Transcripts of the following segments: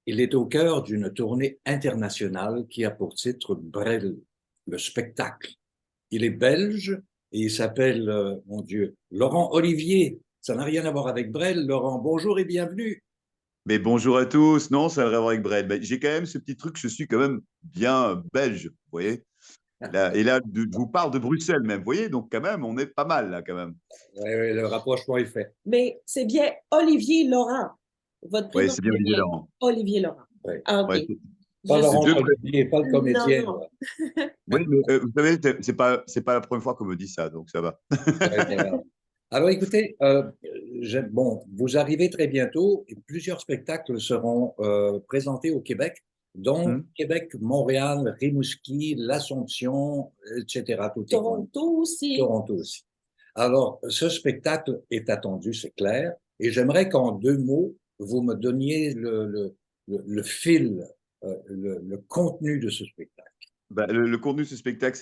Il est au cœur d'une tournée internationale qui a pour titre Brel, le spectacle. Il est belge et il s'appelle, mon Dieu, Laurent Olivier. Ça n'a rien à voir avec Brel. Laurent, bonjour et bienvenue. Mais bonjour à tous. Non, ça n'a rien à voir avec Brel. Ben, j'ai quand même ce petit truc, je suis quand même bien belge, vous voyez. Et là, je vous parle de Bruxelles même, vous voyez. Donc quand même, on est pas mal là quand même. Oui, oui, le rapprochement est fait. Mais c'est bien Olivier Laurent. Votre Oui, prénom, c'est bien c'est Olivier bien Laurent. Olivier Laurent. Oui. Ah, OK. Ouais, Pas Je c'est Laurent deux suis... prénoms. Olivier, pas le Non, comédien. non. Oui, mais vous savez, c'est pas la première fois qu'on me dit ça, donc ça va. Ouais, voilà. Alors écoutez, bon, vous arrivez très bientôt et plusieurs spectacles seront présentés au Québec, dont Hmm. Québec, Montréal, Rimouski, l'Assomption, etc. Tout est coin. Toronto aussi. Toronto aussi. Alors, ce spectacle est attendu, c'est clair, et j'aimerais qu'en deux mots, vous me donniez le fil, le contenu de ce spectacle. Ben, le contenu de ce spectacle,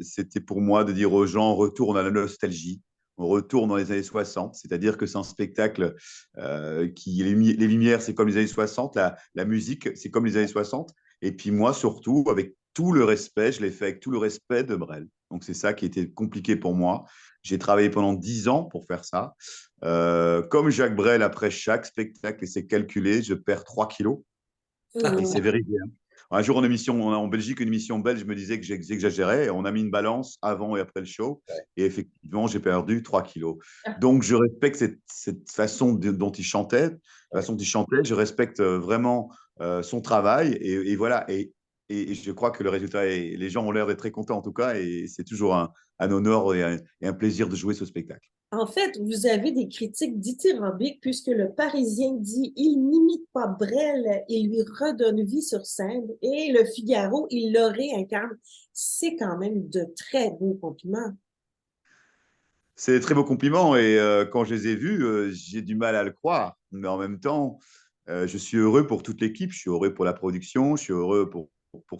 c'était pour moi de dire aux gens, on retourne à la nostalgie, on retourne dans les années 60, c'est-à-dire que c'est un spectacle les lumières, c'est comme les années 60, la musique, c'est comme les années 60, et puis moi, surtout, avec tout le respect, je l'ai fait avec tout le respect de Brel. Donc c'est ça qui était compliqué pour moi. J'ai travaillé pendant 10 ans pour faire ça. Comme Jacques Brel, après chaque spectacle, et c'est calculé, je perds 3 kilos, et c'est Oh. vérifié. Un jour, en Belgique, une émission belge, je me disais que j'exagérais. On a mis une balance avant et après le show. Et effectivement, j'ai perdu 3 kilos. Donc, je respecte cette façon dont il chantait. La façon dont il chantait, je respecte vraiment son travail. Et voilà. Et je crois que le résultat, les gens ont l'air d'être très contents en tout cas. Et c'est toujours un honneur et un plaisir de jouer ce spectacle. En fait, vous avez des critiques dithyrambiques puisque le Parisien dit il n'imite pas Brel, il lui redonne vie sur scène et le Figaro, il le réincarne. C'est quand même de très beaux compliments. C'est très beau compliment et quand je les ai vus, j'ai du mal à le croire. Mais en même temps, je suis heureux pour toute l'équipe, je suis heureux pour la production, je suis heureux pour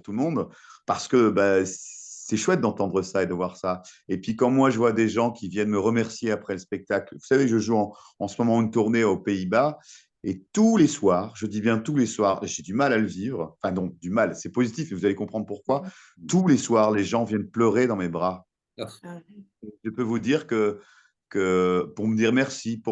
tout le monde parce que bah, c'est chouette d'entendre ça et de voir ça. Et puis quand moi je vois des gens qui viennent me remercier après le spectacle, vous savez, je joue en ce moment une tournée aux Pays-Bas et tous les soirs, je dis bien tous les soirs, j'ai du mal à le vivre, enfin non, du mal, c'est positif et vous allez comprendre pourquoi. Tous les soirs, les gens viennent pleurer dans mes bras. Ah, Je peux vous dire que pour me dire merci,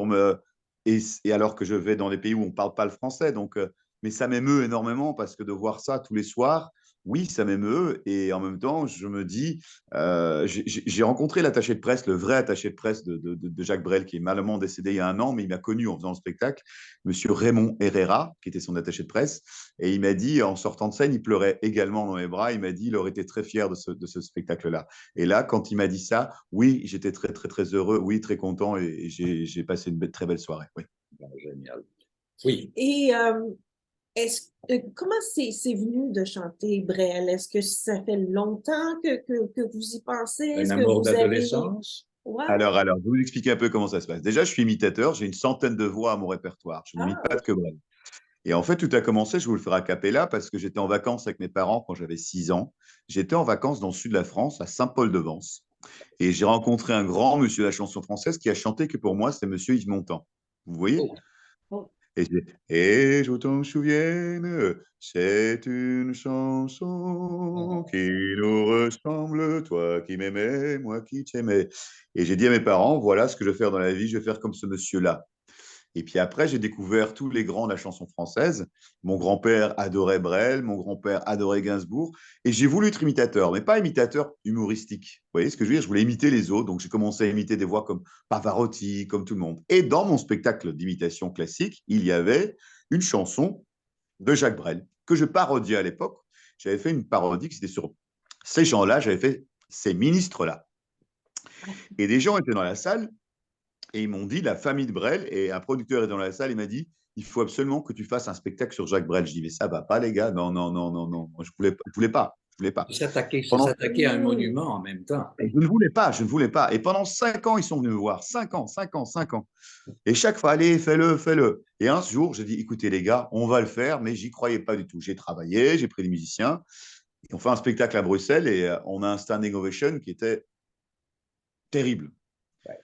et alors que je vais dans des pays où on ne parle pas le français, donc, mais ça m'émeut énormément parce que de voir ça tous les soirs, oui, ça m'émeut, et en même temps, je me dis, j'ai rencontré l'attaché de presse, le vrai attaché de presse de Jacques Brel, qui est malheureusement décédé il y a un an, mais il m'a connu en faisant le spectacle, Monsieur Raymond Herrera, qui était son attaché de presse, et il m'a dit, en sortant de scène, il pleurait également dans mes bras, il m'a dit, il aurait été très fier de ce spectacle-là. Et là, quand il m'a dit ça, oui, j'étais très, très, très heureux, oui, très content et j'ai passé une très belle soirée. Oui. Ah, génial. Oui, et comment c'est venu de chanter Brel? Est-ce que ça fait longtemps que vous y pensez? un Est-ce que amour vous avez... d'adolescence. Ouais. Alors, je vais vous expliquer un peu comment ça se passe. Déjà, je suis imitateur, j'ai une centaine de voix à mon répertoire. Je n'imite Ah, pas que Brel. Et en fait, tout a commencé, je vais vous le faire a cappella, parce que j'étais en vacances avec mes parents quand j'avais 6 ans. J'étais en vacances dans le sud de la France, à Saint-Paul-de-Vence. Et j'ai rencontré un grand monsieur de la chanson française qui a chanté que pour moi, c'était monsieur Yves Montand. Vous voyez? Oh, oh. Et je t'en souvienne, c'est une chanson oh, qui nous ressemble, toi qui m'aimais, moi qui t'aimais. Et j'ai dit à mes parents, voilà ce que je vais faire dans la vie, je vais faire comme ce monsieur-là. Et puis après, j'ai découvert tous les grands de la chanson française. Mon grand-père adorait Brel, mon grand-père adorait Gainsbourg. Et j'ai voulu être imitateur, mais pas imitateur humoristique. Vous voyez ce que je veux dire? Je voulais imiter les autres. Donc j'ai commencé à imiter des voix comme Pavarotti, comme tout le monde. Et dans mon spectacle d'imitation classique, il y avait une chanson de Jacques Brel que je parodiais à l'époque. J'avais fait une parodie qui était sur ces gens-là, j'avais fait ces ministres-là. Et des gens étaient dans la salle et ils m'ont dit, la famille de Brel, et un producteur est dans la salle, il m'a dit, il faut absolument que tu fasses un spectacle sur Jacques Brel. Je dis, mais ça va pas, les gars. Non, non, non, non, non. Moi, je voulais, je voulais pas. Je voulais pas. c'est Pendant, s'attaquer à un monument en même temps. et je ne voulais pas, je ne voulais pas. Et pendant 5 ans, ils sont venus me voir. 5 ans, 5 ans, 5 ans. Et chaque fois, allez, fais-le, fais-le. Et un jour, j'ai dit, écoutez, les gars, on va le faire, mais j'y croyais pas du tout. J'ai travaillé, j'ai pris des musiciens. Et on fait un spectacle à Bruxelles et on a un standing ovation qui était terrible. Ouais.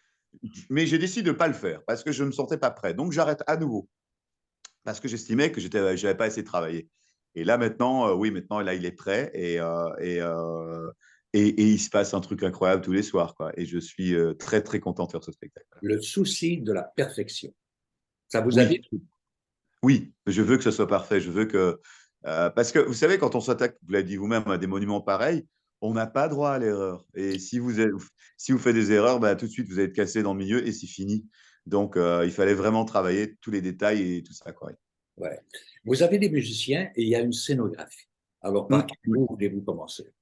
Mais j'ai décidé de ne pas le faire parce que je ne me sentais pas prêt. Donc, j'arrête à nouveau. parce que j'estimais que j'avais pas assez travaillé. Et là, maintenant, oui, maintenant, là, il est prêt et il se passe un truc incroyable tous les soirs, quoi. Et je suis très, très content de faire ce spectacle. Le souci de la perfection. Ça vous Oui, habite? oui, je veux que ce soit parfait. Je veux que. Parce que vous savez, quand on s'attaque, vous l'avez dit vous-même, à des monuments pareils, on n'a pas droit à l'erreur. Et si vous faites des erreurs, bah, tout de suite, vous allez être cassé dans le milieu et c'est fini. Donc, il fallait vraiment travailler tous les détails et tout ça, quoi. Ouais. Vous avez des musiciens et il y a une scénographie. Alors, par quel Oui. bout voulez-vous commencer?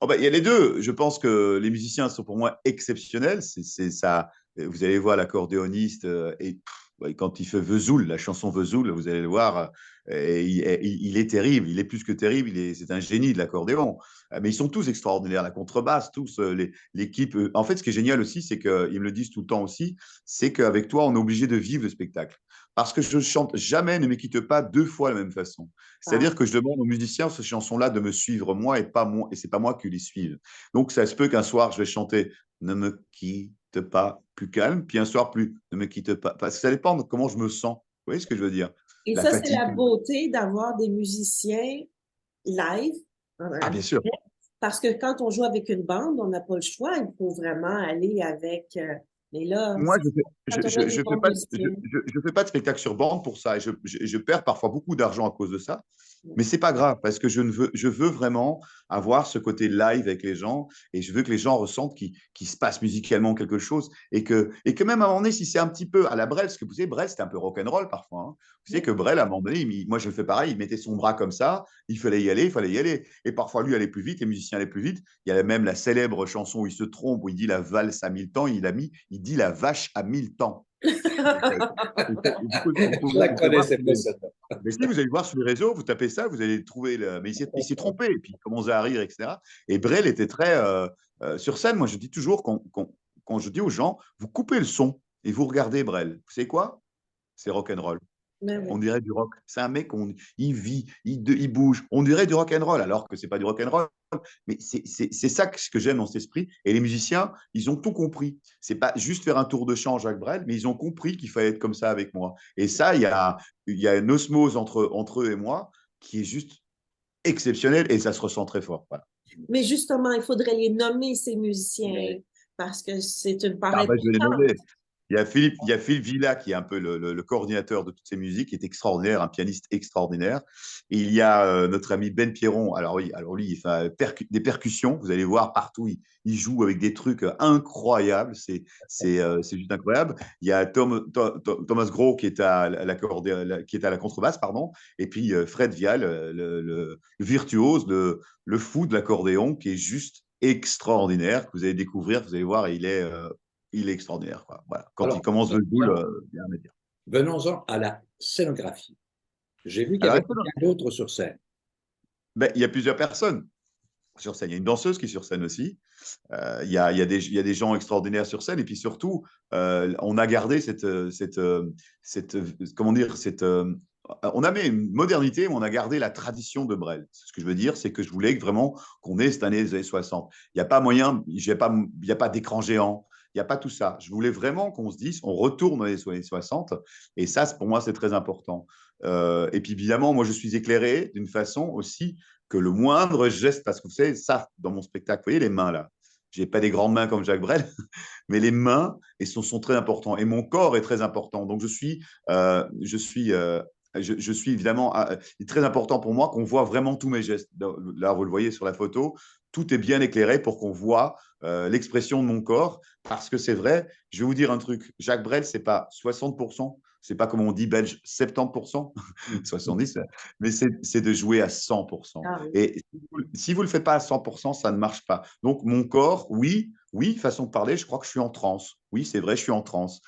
Oh, bah, il y a les deux. Je pense que les musiciens sont pour moi exceptionnels. C'est ça. Vous allez voir l'accordéoniste et ouais, quand il fait Vesoul, la chanson Vesoul, vous allez le voir, il est terrible. Il est plus que terrible. C'est un génie de l'accordéon. Mais ils sont tous extraordinaires. La contrebasse, tous l'équipe. En fait, ce qui est génial aussi, c'est qu'ils me le disent tout le temps aussi, c'est qu'avec toi, on est obligé de vivre le spectacle. Parce que je chante jamais, ne me quitte pas deux fois de la même façon. Ah, C'est-à-dire que je demande aux musiciens ces chansons-là de me suivre moi et pas moi, et c'est pas moi qui les suive. Donc ça se peut qu'un soir je vais chanter Ne me quitte pas plus calme, puis un soir plus Ne me quitte pas, parce que ça dépend de comment je me sens. Vous voyez ce que je veux dire? et La ça, c'est fatigue. la beauté d'avoir des musiciens live, Ah bien sûr. parce que quand on joue avec une bande, on n'a pas le choix, il faut vraiment aller avec. Mais là, Moi, c'est quand on a des je fais bons pas, musiciens. je fais pas de spectacle sur bande pour ça. Et je perds parfois beaucoup d'argent à cause de ça. Mais c'est pas grave parce que je veux vraiment avoir ce côté live avec les gens et je veux que les gens ressentent qu'il se passe musicalement quelque chose et que même à un moment donné, si c'est un petit peu à la Brel, parce que vous savez, Brel, c'était un peu rock'n'roll parfois. Hein. Vous savez que Brel, à un moment donné, moi je le fais pareil, il mettait son bras comme ça, il fallait y aller, il fallait y aller. Et parfois lui allait plus vite, les musiciens allaient plus vite. Il y a même la célèbre chanson où il se trompe, où il dit la valse à 1000 temps, il dit la vache à 1000 temps. Donc, Je la vous pouvez voir connaissais pas, celle-là. mais si vous allez voir sur les réseaux, vous tapez ça, vous allez trouver. Mais il s'est trompé, et puis il commence à rire, etc. Et Brel était très. Sur scène, moi, je dis toujours, quand je dis aux gens, vous coupez le son et vous regardez Brel. Vous savez quoi? C'est rock'n'roll. Mais On oui. dirait du rock. C'est un mec, il vit, il bouge. On dirait du rock'n'roll, alors que c'est pas du rock'n'roll. Mais c'est ça que j'aime dans cet esprit. Et les musiciens, ils ont tout compris. C'est pas juste faire un tour de chant, Jacques Brel, mais ils ont compris qu'il fallait être comme ça avec moi. Et ça, il y a une osmose entre eux et moi qui est juste exceptionnelle et ça se ressent très fort. Voilà. Mais justement, il faudrait les nommer, ces musiciens, parce que c'est une part Ah bah, je vais les importante. nommer. Il y a Philippe Villa qui est un peu le coordinateur de toutes ces musiques, qui est extraordinaire, un pianiste extraordinaire. Et il y a notre ami Ben Pierron. Alors oui, alors lui, il fait des percussions. Vous allez voir partout, il joue avec des trucs incroyables. C'est juste incroyable. Il y a Thomas Gros qui est qui est à la contrebasse, pardon. Et puis Fred Vial, le virtuose, le fou de l'accordéon, qui est juste extraordinaire, que vous allez découvrir, vous allez voir, il est extraordinaire. Quoi. Voilà. Quand il Alors, commence le boule, bien à dire. venons-en à la scénographie. J'ai vu qu'il y Alors, avait quelqu'un d'autre sur scène. ben, il y a plusieurs personnes sur scène. Il y a une danseuse qui est sur scène aussi. Il y a des gens extraordinaires sur scène. Et puis surtout, on a gardé comment dire, on a mis une modernité, mais on a gardé la tradition de Brel. Ce que je veux dire, c'est que je voulais vraiment qu'on ait cette année des années 60. Il n'y a pas moyen, il n'y a pas d'écran géant, il n'y a pas tout ça. Je voulais vraiment qu'on se dise, on retourne dans les années 60. Et ça, pour moi, c'est très important. Et puis évidemment, moi, je suis éclairé d'une façon aussi que le moindre geste, parce que vous savez, ça, dans mon spectacle, vous voyez les mains là, j'ai pas des grandes mains comme Jacques Brel, mais les mains sont très importants et mon corps est très important. Donc je suis évidemment, il est très important pour moi qu'on voit vraiment tous mes gestes. Là, vous le voyez sur la photo, tout est bien éclairé pour qu'on voit l'expression de mon corps. Parce que c'est vrai, je vais vous dire un truc, Jacques Brel, c'est pas 60%, c'est pas comme on dit belge 70%, 70, mais c'est de jouer à 100%. Ah oui. Et si vous ne le faites pas à 100%, ça ne marche pas. Donc, mon corps, oui, oui, façon de parler, je crois que je suis en transe. Oui, c'est vrai, je suis en transe.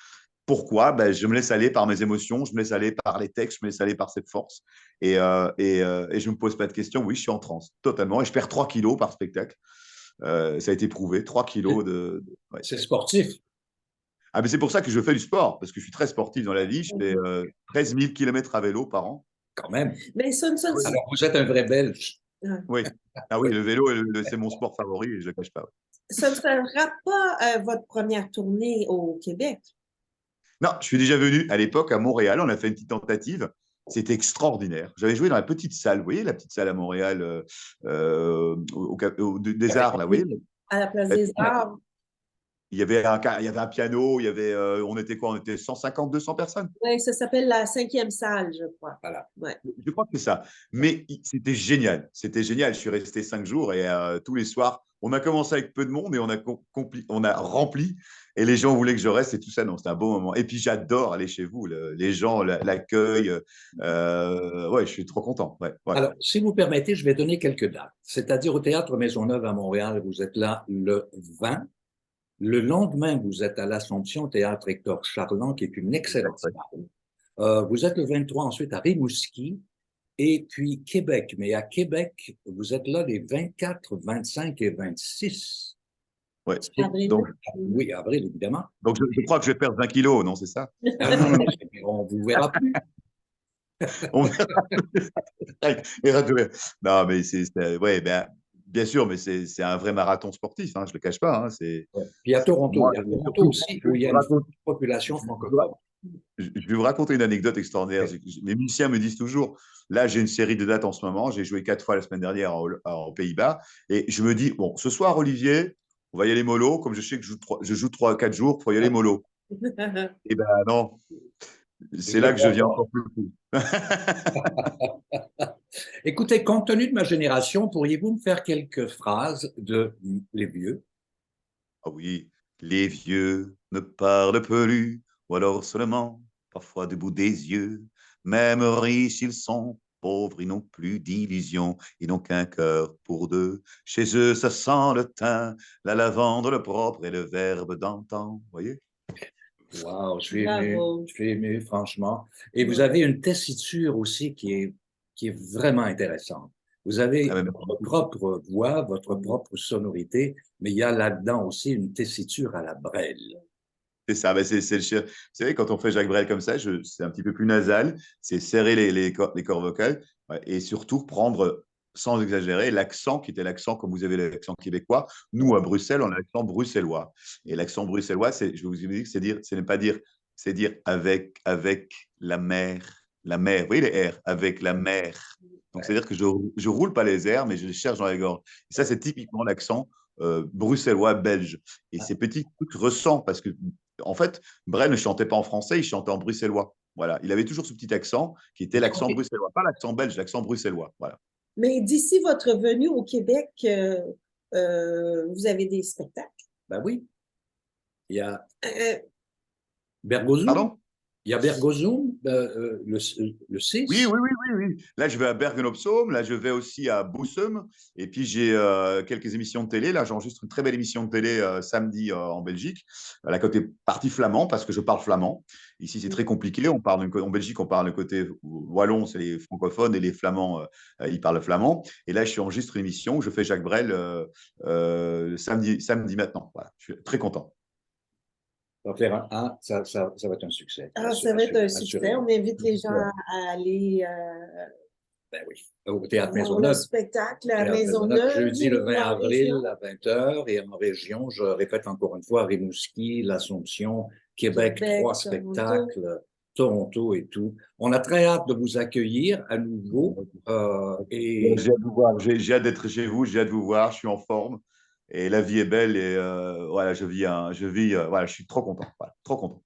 Pourquoi? Ben, je me laisse aller par mes émotions, je me laisse aller par les textes, je me laisse aller par cette force. Et je ne me pose pas de questions. Oui, je suis en transe, totalement. Et je perds 3 kilos par spectacle. Ça a été prouvé, 3 kilos ouais. C'est sportif, Ah, mais c'est pour ça que je fais du sport, parce que je suis très sportif dans la vie. Je fais 13 000 km à vélo par an. quand même. Mais Ah oui, Alors, vous êtes un vrai Belge. oui. Ah oui, le vélo, c'est mon sport favori et je ne le cache pas. Ouais. ça ne sera pas votre première tournée au Québec. Non, je suis déjà venu à l'époque à Montréal. On a fait une petite tentative. C'était extraordinaire. J'avais joué dans la petite salle, vous voyez, la petite salle à Montréal, des Arts, là, vous voyez. À la place La- des Arts. il y avait un piano, il y avait, on était quoi? On était 150, 200 personnes. Oui, ça s'appelle la 5e salle, je crois. Voilà. Ouais. Je crois que c'est ça. Mais c'était génial. C'était génial. Je suis resté 5 jours et tous les soirs, on a commencé avec peu de monde et on a rempli. Et les gens voulaient que je reste et tout ça. Non, c'était un beau moment. Et puis, j'adore aller chez vous. Les gens, l'accueil. Ouais, je suis trop content. Ouais, ouais. Alors, si vous permettez, je vais donner quelques dates. C'est-à-dire au Théâtre Maisonneuve à Montréal, vous êtes là le 20. Le lendemain, vous êtes à l'Assomption, Théâtre Hector Charland, qui est une excellente salle. Vous êtes le 23 ensuite à Rimouski et puis Québec. Mais à Québec, vous êtes là les 24, 25 et 26. Ouais. Avril. Donc, Oui, avril, évidemment. donc je crois que je vais perdre 20 kilos, non, c'est ça? Ah non, non, on vous verra plus. On verra. Non, mais ouais, ben, bien sûr, mais c'est un vrai marathon sportif, hein, je ne le cache pas. Hein, Puis à Toronto, moi, il y a Toronto aussi, où il y a une population francophone. Je vais vous raconter une anecdote extraordinaire. Les musiciens me disent toujours, là, j'ai une série de dates en ce moment. J'ai joué 4 fois la semaine dernière aux Pays-Bas. Et je me dis, bon, ce soir, Olivier, on va y aller mollo. Comme je sais que je joue 3 4 jours, il faut y aller mollo. Et ben non, c'est là que je viens encore plus fou. Écoutez, compte tenu de ma génération, pourriez-vous me faire quelques phrases de Les Vieux? Ah oui, les vieux ne parlent plus, ou alors seulement, parfois du bout des yeux. Même riches, ils sont pauvres, ils n'ont plus d'illusions, ils n'ont qu'un cœur pour deux. Chez eux, ça sent le thym, la lavande, le propre et le verbe d'antan. Vous voyez? Waouh, Bravo. je suis ému, franchement. Et vous avez une tessiture aussi qui est vraiment intéressante. Vous avez Ah, mais votre propre voix, votre propre sonorité, mais il y a là-dedans aussi une tessiture à la Brel. c'est ça, ben vous savez, quand on fait Jacques Brel comme ça, c'est un petit peu plus nasal, c'est serrer les cordes vocales ouais, et surtout prendre, sans exagérer, l'accent qui était l'accent, comme vous avez l'accent québécois. Nous, à Bruxelles, on a l'accent bruxellois. Et l'accent bruxellois, je vous dis que c'est ne pas dire, c'est dire avec la mer, vous voyez les R, avec la mer. Donc, c'est-à-dire que je roule pas les airs, mais je les cherche dans les gorges. Et ça, c'est typiquement l'accent bruxellois belge. Et ces petits trucs ressentent parce que en fait, Brel ne chantait pas en français, il chantait en bruxellois. Voilà, il avait toujours ce petit accent qui était l'accent bruxellois, pas l'accent belge, l'accent bruxellois. Voilà. Mais d'ici votre venue au Québec, vous avez des spectacles? Ben oui, il y a Euh, Bergozoum, Pardon? il y a Bergozoum le Oui, 6. oui, oui, oui, oui. Là, je vais à Bergen-op-Zoom, là, je vais aussi à Bussum, et puis j'ai quelques émissions de télé. Là, j'enregistre une très belle émission de télé samedi en Belgique, à la côté partie flamand, parce que je parle flamand. Ici, c'est très compliqué. En Belgique, on parle le côté wallon, c'est les francophones, et les flamands, ils parlent flamand. Et là, je suis enregistre une émission où je fais Jacques Brel samedi maintenant. Voilà, je suis très content. Ça va faire ça va être un succès. ça va être un succès. Assurément. On invite les gens à aller Ben oui. Au Théâtre voir le Maisonneuve. spectacle à Théâtre Maisonneuve, Maisonneuve jeudi le 20 ou en avril région. à 20h et en région, je répète encore une fois, Rimouski, l'Assomption, Québec, Québec, 3 Toronto. spectacles, Toronto et tout. On a très hâte de vous accueillir à nouveau. Et J'ai hâte de vous voir. J'ai hâte d'être chez vous, j'ai hâte de vous voir, je suis en forme et la vie est belle et voilà, voilà, je suis trop content, voilà, trop content.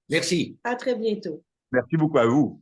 merci. À très bientôt. Merci beaucoup à vous.